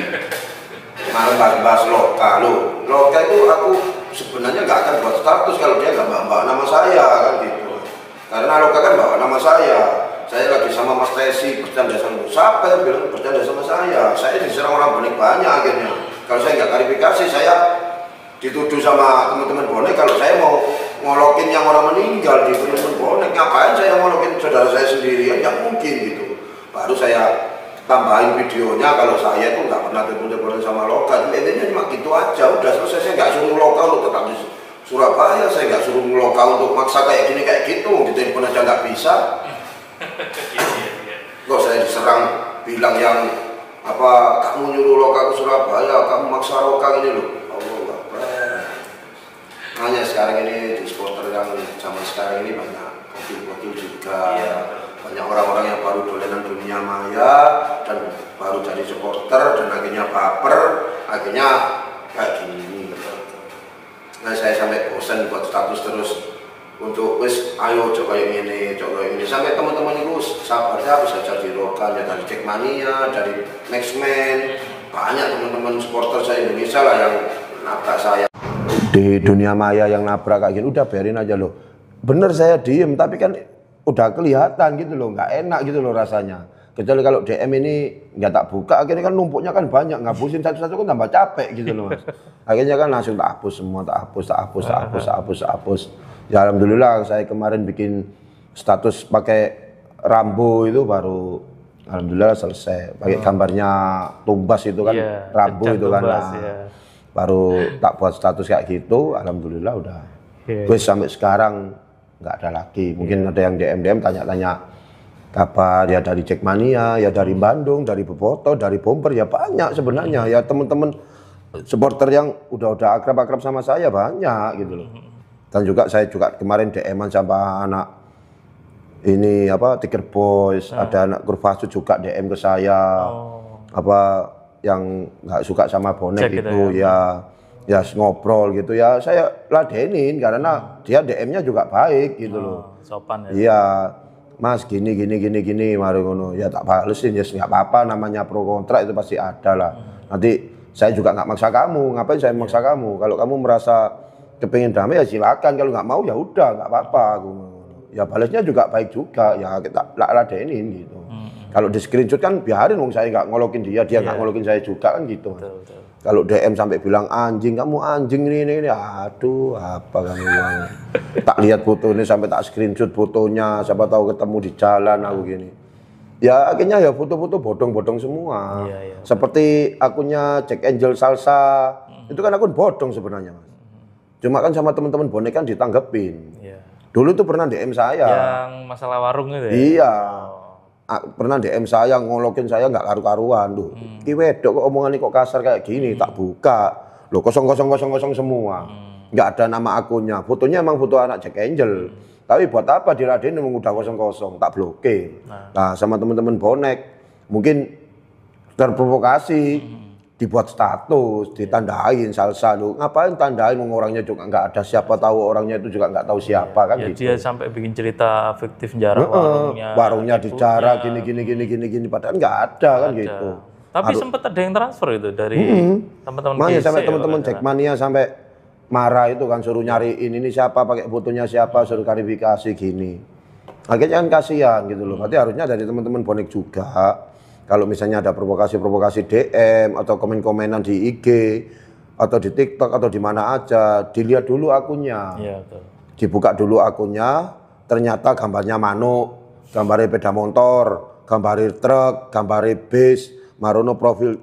Malah bahas loka lho. Loka itu aku sebenarnya nggak akan buat status kalau dia nggak bawa nama saya kan gitu. Karena loka kan bawa nama saya. Saya lagi sama Mas Tesi bercanda sama siapa yang bilang bercanda sama saya diserang orang bonek banyak akhirnya. Kalau saya nggak klarifikasi saya dituduh sama teman-teman bonek kalau saya mau ngolokin yang orang meninggal di teman-teman bonek. Ngapain saya ngolokin saudara saya sendiri ya nggak mungkin gitu. Baru saya tambahin videonya kalau saya tuh nggak pernah telepon-teleponan sama loka. Intinya cuma gitu aja udah selesai. Saya nggak suruh loka untuk tetap di Surabaya, saya nggak suruh loka untuk maksa kayak gini kayak gitu. Ditelepon aja nggak bisa. Kok saya diserang bilang yang kamu nyuruh loka ke Surabaya, kamu maksa loka ini loh. Allah hanya sekarang ini di supporter yang zaman sekarang ini banyak wakil juga, banyak orang-orang yang baru dolenan dunia maya dan baru jadi supporter dan akhirnya baper, akhirnya kayak gini. Nah saya sampai bosan buat status terus untuk ayo coba yang ini sampai teman-teman itu sabarnya bisa jadi lokal ya dari Jackmania, dari Maxman, banyak teman-teman supporter saya Indonesia lah yang nabrak saya di dunia maya yang nabrak kayak gini udah biarin aja loh. bener saya diem, tapi kan udah kelihatan gitu loh, nggak enak gitu loh rasanya. Kecuali kalau DM ini nggak tak buka, akhirnya kan numpuknya kan banyak, ngapusin satu-satu kan tambah capek gitu loh Mas. Akhirnya kan langsung tak hapus semua, tak hapus. Ya alhamdulillah saya kemarin bikin status pakai Rambo itu baru alhamdulillah selesai. Pakai gambarnya tumbas itu kan, Rambo itu kan. Tumbas, baru tak buat status kayak gitu, alhamdulillah udah. Terus sampai sekarang nggak ada lagi. Mungkin ada yang DM tanya-tanya kabar ya dari Jackmania, ya dari Bandung, dari Boboto, dari Bomber ya banyak sebenarnya. Ya teman-teman supporter yang udah akrab sama saya banyak gitu loh. Dan juga saya juga kemarin DM-an sama anak ini apa Tiger Boys, ada anak Kurvasu juga DM ke saya. Apa yang nggak suka sama bonek itu ya ngobrol gitu ya saya ladenin karena dia DM-nya juga baik gitu loh. Sopan ya. Iya. Mas gini mari ngono ya tak balesin ya nggak apa-apa namanya pro kontra itu pasti ada lah. Nanti saya juga nggak maksa kamu, ngapain saya maksa kamu? Kalau kamu merasa kepengin damai ya silakan, kalau nggak mau ya udah nggak apa-apa. Ya balasnya juga baik juga ya kita ladenin gitu. Kalau di screenshot kan biarin wong saya nggak ngolokin dia nggak ngolokin saya juga kan gitu. Betul. Kalau DM sampai bilang anjing, kamu anjing ini, aduh apa kamu bilang. Tak lihat foto ini sampai tak screenshot fotonya, siapa tahu ketemu di jalan aku gini. Ya akhirnya ya foto-foto bodong-bodong semua. Seperti akunnya Jack Angel Salsa, itu kan akun bodong sebenarnya Mas. Cuma kan sama teman-teman bonek kan ditanggepin. Dulu tuh pernah DM saya. Yang masalah warung itu ya? Iya. Pernah DM saya, ngolokin saya nggak karu-karuan tuh. Ki wedok kok omongannya kok kasar kayak gini, tak buka. Loh kosong semua. Nggak ada nama akunnya. Fotonya emang foto anak Jack Angel. Tapi buat apa diladenin emang udah kosong, tak blokir. Nah, sama teman-teman bonek mungkin terprovokasi. Dibuat status, ditandain salsa lu. Ngapain tandain orangnya juga nggak ada, siapa tahu orangnya itu juga nggak tahu siapa kan ya, gitu. Dia sampai bikin cerita fiktif jarah warungnya dijarah gini padahal nggak ada kan gitu. Tapi sempat ada yang transfer itu dari teman-teman makanya sampai teman-teman Jackmania sampai marah itu kan suruh nyariin ini siapa, pakai fotonya siapa, suruh klarifikasi gini. Akhirnya kan kasihan gitu loh. Berarti harusnya dari teman-teman bonek juga. Kalau misalnya ada provokasi DM atau komen-komenan di IG atau di TikTok atau di mana aja, dilihat dulu akunnya. Iya, betul. Dibuka dulu akunnya, ternyata gambarnya manuk, gambarnya sepeda motor, gambarnya truk, gambarnya bis, marono profil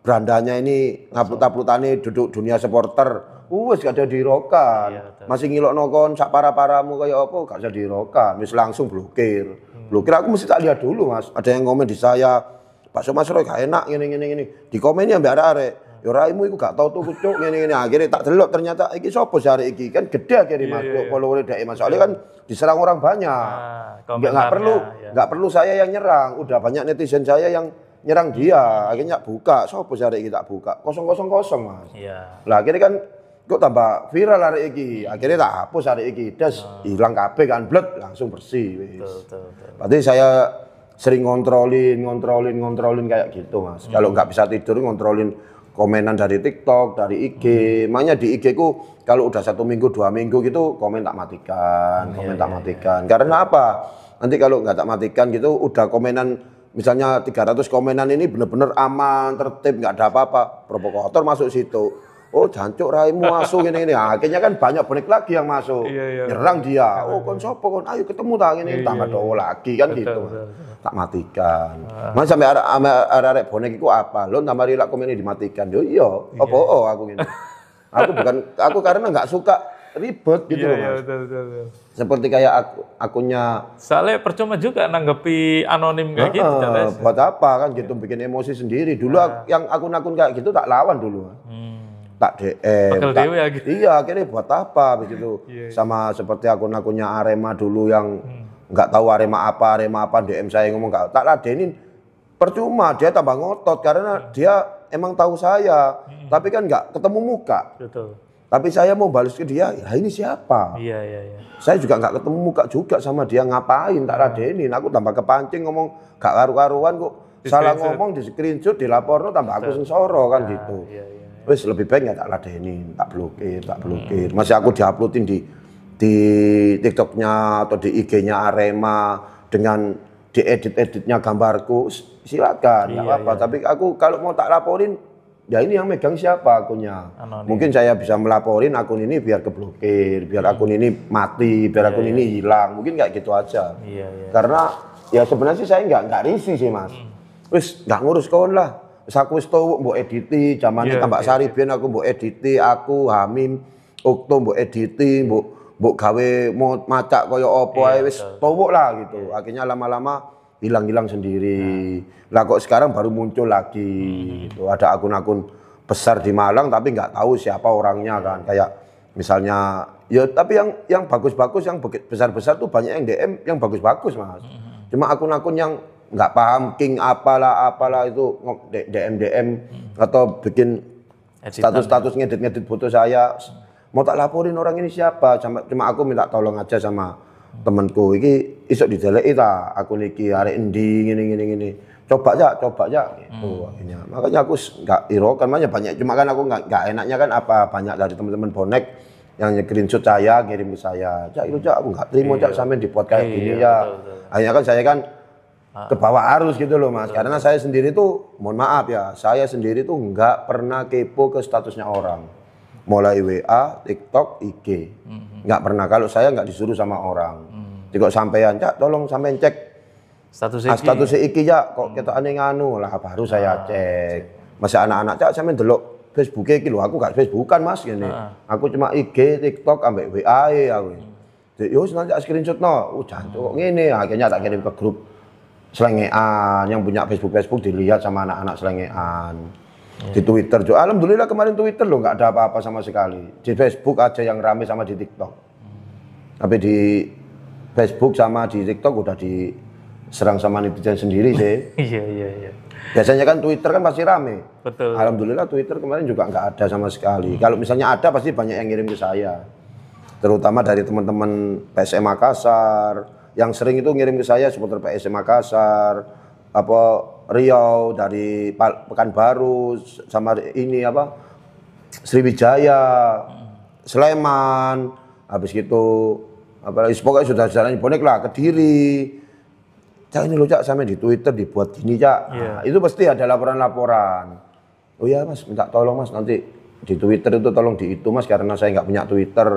berandanya ini ngaplut-aplutane duduk dunia supporter. Wes gak ada dirokan. Masih ngilokno kon sak para-paramu kaya apa gak usah dirokan, wis langsung blokir. Blokir aku mesti tak lihat dulu Mas. Ada yang komen di saya, Pak Mas Roy gak enak ngene. Di komennya mbak arek. Ya raimu iku gak tau tuh kucuk ngene. Akhirnya tak delok ternyata iki sapa sih arek iki? Kan gede akhirnya Mas. Follower dhek Mas. Soalnya kan diserang orang banyak. Enggak perlu saya yang nyerang. Udah banyak netizen saya yang nyerang dia. Akhirnya buka. Sapa sih arek iki tak buka. 000 Mas. Iya. Lah akhirnya kan kok tambah viral arek iki. Akhirnya tak hapus arek iki. Das hilang kabeh kan bled langsung bersih wis. Betul. Berarti saya sering ngontrolin kayak gitu Mas. Kalau nggak bisa tidur ngontrolin komenan dari TikTok, dari IG. Makanya di IG ku kalau udah 1 minggu, 2 minggu gitu komen tak matikan, Karena apa? Nanti kalau nggak tak matikan gitu udah komenan misalnya 300 komenan ini bener-bener aman, tertib, nggak ada apa-apa. Provokator masuk situ. Oh jancuk raimu masuk ini. Akhirnya kan banyak bonek lagi yang masuk. Nyerang dia. Oh kon sopo kon, ayo ketemu tak ini. Tambah dowo lagi kan gitu. Tak matikan. Mas sampai arek bonek iku apa? Lo tambah rilak komen ini dimatikan. Yo iya. Apa aku gini. Aku karena nggak suka ribet gitu loh Mas. Betul. Seperti kayak akunnya. Soalnya percuma juga nanggepi anonim kayak gitu. Buat apa kan gitu bikin emosi sendiri. Dulu yang akun-akun kayak gitu tak lawan dulu. Tak DM. Iya, akhirnya buat apa begitu. Sama seperti akun-akunnya Arema dulu yang nggak tahu Arema apa DM saya ngomong nggak tak ladenin. Percuma dia tambah ngotot karena dia emang tahu saya, tapi kan nggak ketemu muka. Betul. Tapi saya mau balas ke dia, ya ini siapa? Iya. Saya juga nggak ketemu muka juga sama dia, ngapain tak ladenin. Aku tambah kepancing ngomong gak karu-karuan kok. Salah ngomong di screenshot, dilaporno tambah aku sensoro kan gitu. Wes lebih baik nggak tak ladenin, tak blokir. Masih aku diuploadin di di TikToknya atau di IG-nya Arema dengan diedit-editnya gambarku, silakan, nggak apa-apa. Tapi aku kalau mau tak laporin, ya ini yang megang siapa akunnya. Mungkin saya bisa melaporin akun ini biar keblokir, biar akun ini mati, biar akun ini hilang. Mungkin kayak gitu aja. Karena ya sebenarnya sih saya nggak risih sih Mas. Wis nggak ngurus kawan lah. Wis aku wis tau mbok editi, zamane Tambak Sari biyen aku mbok editi, aku Hamim, Okto mbok editi, mbok gawe mau macak kaya apa ae wis tau lah gitu. Akhirnya lama-lama hilang-hilang sendiri. Lah kok sekarang baru muncul lagi gitu. Ada akun-akun besar di Malang tapi nggak tahu siapa orangnya kan. Kayak misalnya ya tapi yang bagus-bagus, yang besar-besar tuh banyak yang DM yang bagus-bagus Mas. Cuma akun-akun yang nggak paham king apalah itu DM atau bikin status-status ngedit foto saya. Mau tak laporin orang ini siapa? Cuma aku minta tolong aja sama temanku iki isok dideleki ta akun iki arek endi ngene. Coba aja gitu akhirnya. Makanya aku nggak hiraukan banyak cuma kan aku nggak enaknya kan apa banyak dari teman-teman bonek yang screenshot saya ngirim ke saya. Cak itu aku nggak terima sampean dibuat kayak gini ya. Akhirnya kan saya kan ke bawah arus gitu loh Mas. Karena saya sendiri tuh mohon maaf ya, saya sendiri tuh nggak pernah kepo ke statusnya orang. Mulai WA, TikTok, IG. Nggak pernah, kalau saya nggak disuruh sama orang. Jadi kok sampean, Cak tolong sampean cek status iki ya, kok kita aneh nganu lah, baru saya cek. Masih anak-anak, Cak sampean delok Facebook iki lho, aku gak Facebookan Mas gini. Aku cuma IG, TikTok, ambek WA aku. Yo nanti screenshot no, jancuk kok ngene, akhirnya tak kirim ke grup selengean yang punya Facebook dilihat sama anak-anak selengean. Di Twitter juga, alhamdulillah kemarin Twitter loh nggak ada apa-apa sama sekali. Di Facebook aja yang rame sama di TikTok. Tapi di Facebook sama di TikTok udah diserang sama netizen sendiri sih. Iya. Biasanya kan Twitter kan pasti rame. Betul. Alhamdulillah Twitter kemarin juga nggak ada sama sekali. Kalau misalnya ada pasti banyak yang ngirim ke saya. Terutama dari teman-teman PSM Makassar. Yang sering itu ngirim ke saya supporter PSM Makassar, apa Riau dari Pekanbaru sama ini apa Sriwijaya, Sleman, habis gitu apalagi pokoknya sudah jalan bonek lah Kediri. Cak ini loh Cak sampai di Twitter dibuat gini Cak. Nah, itu pasti ada laporan-laporan. Oh ya Mas minta tolong Mas nanti di Twitter itu tolong di itu Mas karena saya nggak punya Twitter.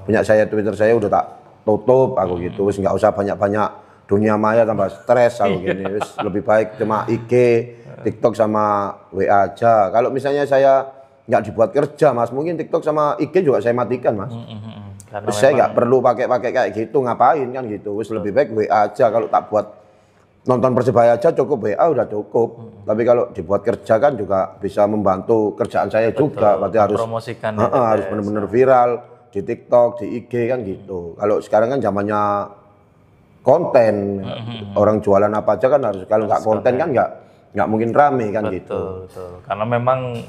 Punya saya Twitter saya udah tak tutup aku gitu, wis nggak usah banyak-banyak dunia maya tambah stres aku gini, wis lebih baik cuma IG, TikTok sama WA aja. Kalau misalnya saya nggak dibuat kerja Mas, mungkin TikTok sama IG juga saya matikan Mas. Wis saya nggak perlu pakai kayak gitu, ngapain kan gitu, wis lebih baik WA aja. Kalau tak buat nonton Persebaya aja cukup WA udah cukup. Tapi kalau dibuat kerja kan juga bisa membantu kerjaan saya juga, berarti harus harus benar-benar viral. Di TikTok, di IG kan gitu. Kalau sekarang kan zamannya konten, orang jualan apa aja kan harus, kalau nggak konten kan nggak mungkin rame kan gitu. Betul. Karena memang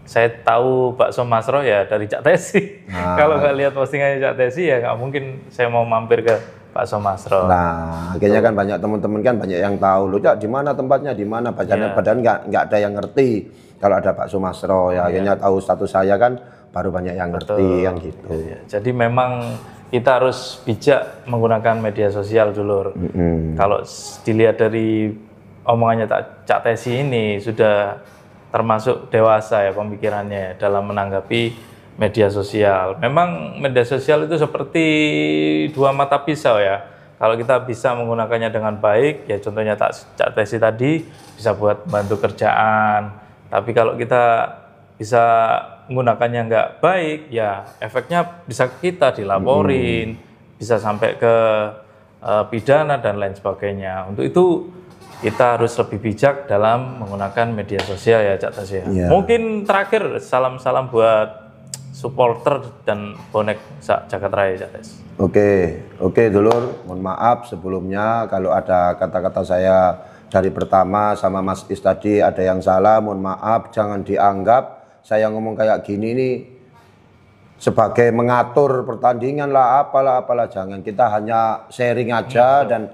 saya tahu bakso Masro ya dari Cak Tesi. Kalau nggak lihat postingannya Cak Tesi ya nggak mungkin saya mau mampir ke bakso Masro. Nah, akhirnya kan banyak teman-teman kan banyak yang tahu loh Cak di mana tempatnya, di mana padahal nggak ada yang ngerti kalau ada bakso Masro ya. Akhirnya tahu status saya kan baru banyak yang ngerti kan gitu. Jadi memang kita harus bijak menggunakan media sosial dulu. Kalau dilihat dari omongannya Cak Tesi ini sudah termasuk dewasa ya pemikirannya dalam menanggapi media sosial. Memang media sosial itu seperti dua mata pisau ya. Kalau kita bisa menggunakannya dengan baik, ya contohnya Cak Tesi tadi bisa buat bantu kerjaan. Tapi kalau kita bisa menggunakannya nggak baik, ya efeknya bisa kita dilaporin, bisa sampai ke pidana dan lain sebagainya. Untuk itu kita harus lebih bijak dalam menggunakan media sosial ya Cak Tesi. Mungkin terakhir salam-salam buat supporter dan bonek Jagat Raya Cak Tesi. Oke dulur, mohon maaf sebelumnya kalau ada kata-kata saya dari pertama sama Mas Is tadi ada yang salah, mohon maaf, jangan dianggap saya ngomong kayak gini nih sebagai mengatur pertandingan lah apalah jangan, kita hanya sharing aja dan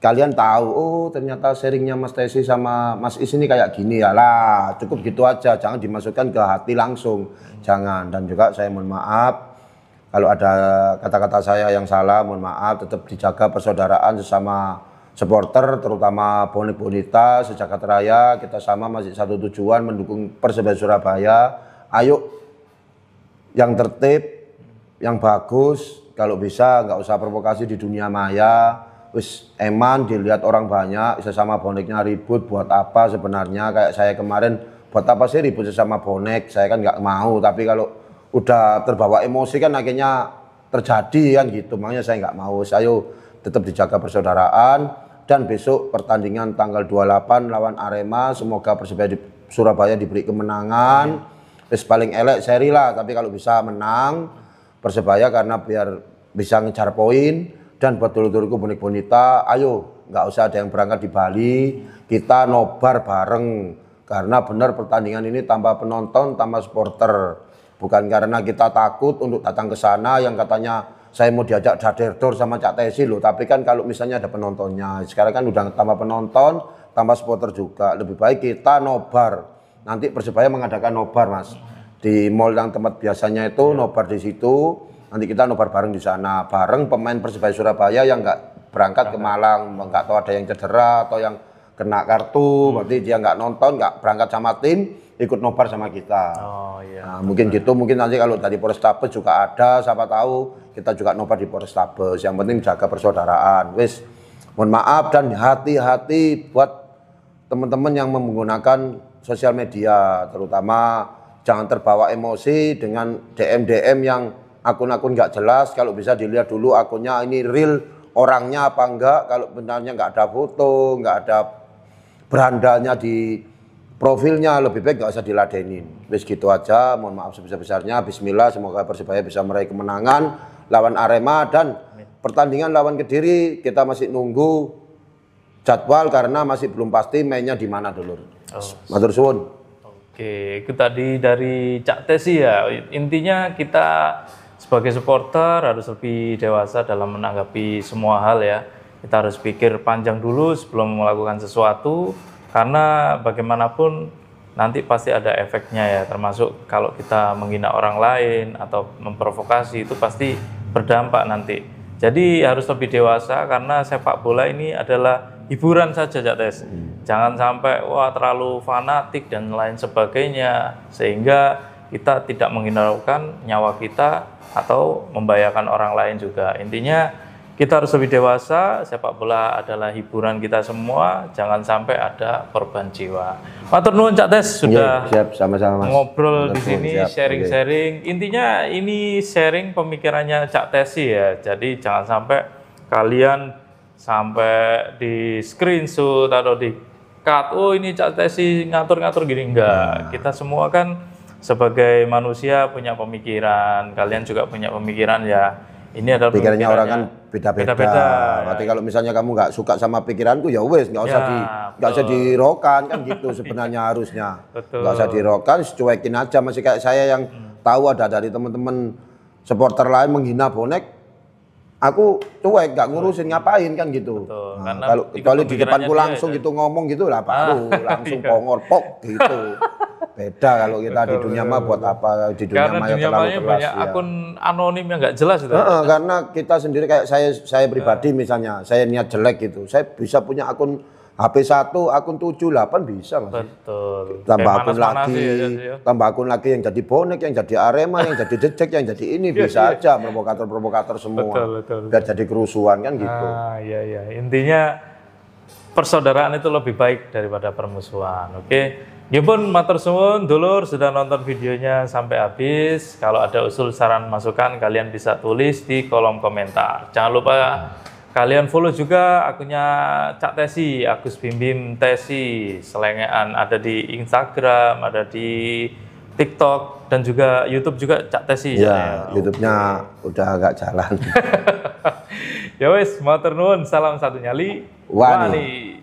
kalian tahu oh ternyata sharingnya Mas Tesi sama Mas Is ini kayak gini ya lah, cukup gitu aja, jangan dimasukkan ke hati langsung, jangan. Dan juga saya mohon maaf kalau ada kata-kata saya yang salah, mohon maaf. Tetap dijaga persaudaraan sesama supporter, terutama bonek bonita sejagat raya. Kita sama masih satu tujuan, mendukung Persebaya Surabaya. Ayo yang tertib, yang bagus. Kalau bisa nggak usah provokasi di dunia maya. Wis eman dilihat orang banyak, sesama boneknya ribut buat apa sebenarnya? Kayak saya kemarin, buat apa sih ribut sesama bonek? Saya kan nggak mau, tapi kalau udah terbawa emosi kan akhirnya terjadi kan gitu. Makanya saya nggak mau. Saya tetap dijaga persaudaraan, dan besok pertandingan tanggal 28 lawan Arema, semoga Persebaya di Surabaya diberi kemenangan. Terus paling elek seri lah, tapi kalau bisa menang Persebaya karena biar bisa ngejar poin. Dan buat dulur-dulurku bonek bonita, ayo nggak usah ada yang berangkat di Bali, kita nobar bareng. Karena benar pertandingan ini tanpa penonton, tanpa supporter. Bukan karena kita takut untuk datang ke sana yang katanya saya mau diajak daderdor sama Cak Tesi loh. Tapi kan kalau misalnya ada penontonnya, sekarang kan udah tanpa penonton, tanpa supporter juga. Lebih baik kita nobar. Nanti Persebaya mengadakan nobar mas. Di mall yang tempat biasanya itu nobar di situ. Nanti kita nobar bareng di sana, bareng pemain Persebaya Surabaya yang nggak berangkat ke Malang, nggak tahu ada yang cedera atau yang kena kartu, berarti dia nggak nonton, nggak berangkat sama tim, ikut nobar sama kita. Oh iya. Nah, mungkin gitu, mungkin nanti kalau dari Polrestabes juga ada, siapa tahu kita juga nobar di Polrestabes. Yang penting jaga persaudaraan. Wis, mohon maaf dan hati-hati buat teman-teman yang menggunakan sosial media, terutama jangan terbawa emosi dengan DM yang akun-akun nggak jelas. Kalau bisa dilihat dulu akunnya ini real orangnya apa enggak. Kalau benarnya nggak ada foto, nggak ada berandanya di profilnya, lebih baik nggak usah diladenin. Wis gitu aja, mohon maaf sebesar-besarnya. Bismillah, semoga Persebaya bisa meraih kemenangan lawan Arema, dan pertandingan lawan Kediri kita masih nunggu jadwal karena masih belum pasti mainnya di mana dulu. Matur suwun. Oke, itu tadi dari Cak Tesi ya. Intinya kita sebagai supporter harus lebih dewasa dalam menanggapi semua hal ya. Kita harus pikir panjang dulu sebelum melakukan sesuatu, karena bagaimanapun nanti pasti ada efeknya ya, termasuk kalau kita menghina orang lain atau memprovokasi itu pasti berdampak nanti. Jadi harus lebih dewasa karena sepak bola ini adalah hiburan saja Cak Tes. Jangan sampai wah terlalu fanatik dan lain sebagainya sehingga kita tidak menghiraukan nyawa kita atau membahayakan orang lain juga. Intinya kita harus lebih dewasa, sepak bola adalah hiburan kita semua, jangan sampai ada korban jiwa. Matur nuwun Cak Tes sudah siap, sama-sama Mas. Ngobrol Matur di sini, nuwun, siap. sharing-sharing. Intinya ini sharing pemikirannya Cak Tesi ya. Jadi jangan sampai kalian sampai di screenshot atau di cut, oh ini Cak Tesi ngatur-ngatur gini, enggak. Kita semua kan sebagai manusia punya pemikiran, kalian juga punya pemikiran ya. Ini adalah pikirannya orang kan beda-beda. Berarti ya. kalau misalnya kamu nggak suka sama pikiranku ya wes nggak usah nggak usah dirokan kan gitu sebenarnya harusnya. Nggak usah dirokan, cuekin aja. Masih kayak saya yang tahu ada dari teman-teman supporter lain menghina bonek, aku cuek, nggak ngurusin ngapain kan gitu. Nah, kalau kecuali di depanku langsung gitu ngomong gitu lah baru langsung pongor pok gitu. Beda kalau kita di dunia mah buat apa, di dunia maya terlalu keras banyak ya. akun anonim yang nggak jelas itu. Karena kita sendiri kayak saya pribadi misalnya, saya niat jelek gitu, saya bisa punya akun HP 1, akun 7, 8 bisa Mas. Betul. Tambah akun lagi, tambah akun lagi yang jadi bonek, yang jadi Arema, yang jadi Jejek, yang jadi ini bisa aja provokator-provokator semua. Betul. Biar jadi kerusuhan kan gitu. Iya. Intinya persaudaraan itu lebih baik daripada permusuhan. Oke. Gipun matur suwun dulur sudah nonton videonya sampai habis. Kalau ada usul saran masukan kalian bisa tulis di kolom komentar. Jangan lupa kalian follow juga akunnya Cak Tesi, Agus Bimbim Tesi, selengean ada di Instagram, ada di TikTok dan juga YouTube juga Cak Tesi. Ya, YouTube-nya udah agak jalan. Ya wes, matur nuwun, salam satu nyali. Wani.